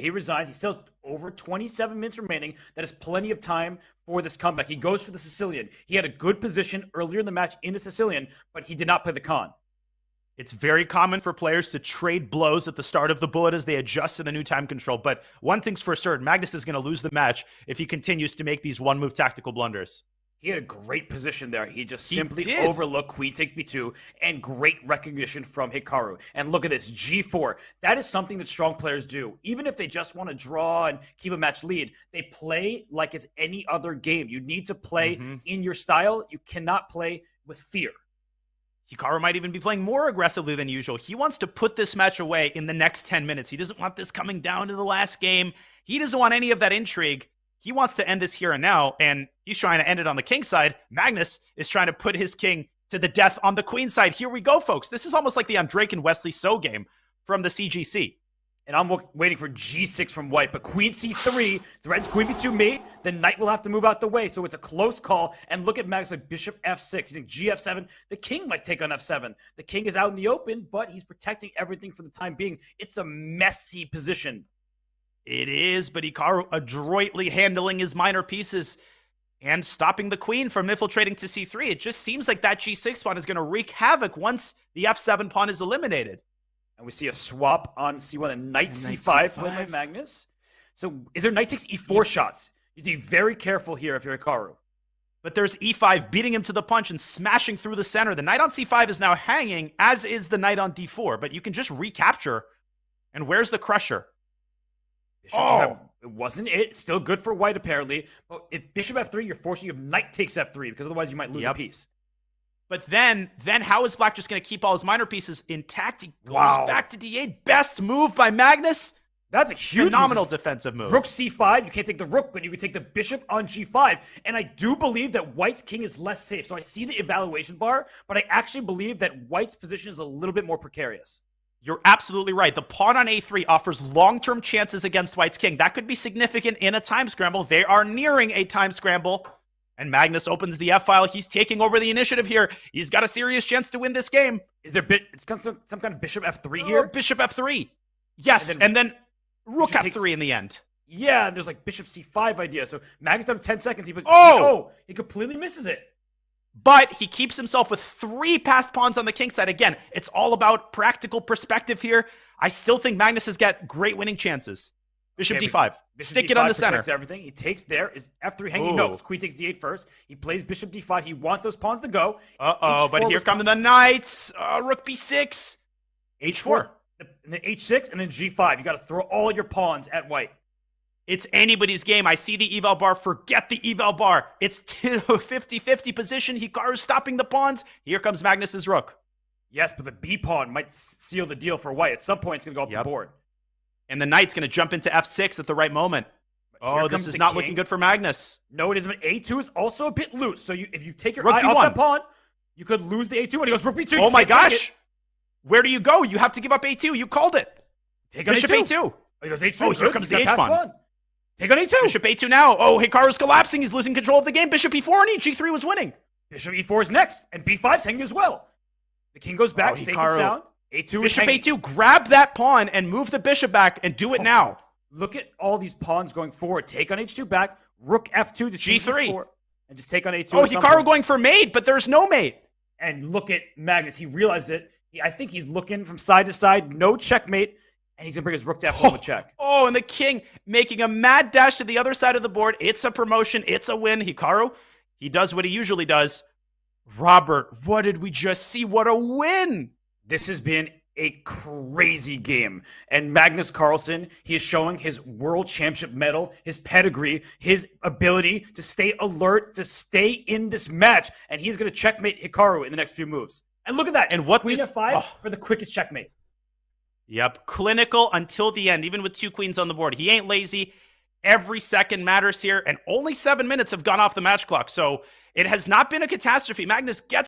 He resigns. He still has over 27 minutes remaining. That is plenty of time for this comeback. He goes for the Sicilian. He had a good position earlier in the match in the Sicilian, but he did not play the con. It's very common for players to trade blows at the start of the bullet as they adjust to the new time control. But one thing's for certain, Magnus is going to lose the match if he continues to make these one-move tactical blunders. He had a great position there. He just simply overlooked queen takes b2 and great recognition from Hikaru. And look at this, g4. That is something that strong players do. Even if they just want to draw and keep a match lead, they play like it's any other game. You need to play in your style. You cannot play with fear. Hikaru might even be playing more aggressively than usual. He wants to put this match away in the next 10 minutes. He doesn't want this coming down to the last game. He doesn't want any of that intrigue. He wants to end this here and now, and he's trying to end it on the king side. Magnus is trying to put his king to the death on the queen side. Here we go, folks. This is almost like the Drake and Wesley So game from the CGC. And I'm waiting for g6 from white, but queen c3 threatens queen b2 mate. The knight will have to move out the way, so it's a close call. And look at Magnus like bishop f6. He's think gf7. The king might take on f7. The king is out in the open, but he's protecting everything for the time being. It's a messy position. It is, but Hikaru adroitly handling his minor pieces and stopping the queen from infiltrating to c3. It just seems like that g6 pawn is going to wreak havoc once the f7 pawn is eliminated. And we see a swap on c1 and knight c5 played by Magnus. So is there knight takes e4 shots? You need to be very careful here if you're Hikaru. But there's e5 beating him to the punch and smashing through the center. The knight on c5 is now hanging, as is the knight on d4. But you can just recapture. And where's the crusher? Bishop it wasn't it. Still good for white, apparently. But if bishop f3, you're forcing you have knight takes f3, because otherwise you might lose a piece. But then how is black just going to keep all his minor pieces intact? He goes back to d8. Best move by Magnus. That's a huge phenomenal defensive move. Rook c5. You can't take the rook, but you can take the bishop on g5. And I do believe that white's king is less safe. So I see the evaluation bar, but I actually believe that white's position is a little bit more precarious. You're absolutely right. The pawn on a3 offers long-term chances against white's king. That could be significant in a time scramble. They are nearing a time scramble. And Magnus opens the f-file. He's taking over the initiative here. He's got a serious chance to win this game. Is there some kind of bishop f3 here? Bishop f3. Yes, and then rook f3 in the end. Yeah, there's like bishop c5 idea. So Magnus down 10 seconds. He completely misses it. But he keeps himself with 3 passed pawns on the king side. Again, it's all about practical perspective here. I still think Magnus has got great winning chances. Bishop d5. Stick it on the center. Everything. He takes there. Is f3 hanging? No. Queen takes d8 first. He plays bishop d5. He wants those pawns to go. But here come the knights. Rook b6. h4. And then h6 and then g5. You got to throw all your pawns at white. It's anybody's game. I see the eval bar. Forget the eval bar. It's 50-50 position. Hikaru's stopping the pawns. Here comes Magnus's rook. Yes, but the b pawn might seal the deal for white. At some point, it's going to go up the board. And the knight's going to jump into f6 at the right moment. This is not looking good for Magnus. No, it isn't. A2 is also a bit loose. So if you take your eye off that pawn, you could lose the A2. And he goes rook b2. Oh my gosh. Where do you go? You have to give up A2. You called it. Take on Bishop A2. A2. He goes H2. Oh, here comes the H pawn. Take on A2. Bishop A2 now. Oh, Hikaru's collapsing. He's losing control of the game. Bishop E4 and G3 was winning. Bishop E4 is next. And B5's hanging as well. The king goes back, safe and sound. A2 Bishop A2, grab that pawn and move the bishop back and do it now. Look at all these pawns going forward. Take on H2 back, rook F2 to G3. And just take on A2. Oh, Hikaru going for mate, but there's no mate. And look at Magnus. He realized it. I think he's looking from side to side. No checkmate. And he's going to bring his rook to F1 with check. Oh, and the king making a mad dash to the other side of the board. It's a promotion. It's a win. Hikaru, he does what he usually does. Robert, what did we just see? What a win. This has been a crazy game. And Magnus Carlsen, he is showing his world championship medal, his pedigree, his ability to stay alert, to stay in this match. And he's going to checkmate Hikaru in the next few moves. And look at that. And what Queen F5 for the quickest checkmate. Yep. Clinical until the end, even with 2 queens on the board. He ain't lazy. Every second matters here. And only 7 minutes have gone off the match clock. So it has not been a catastrophe. Magnus gets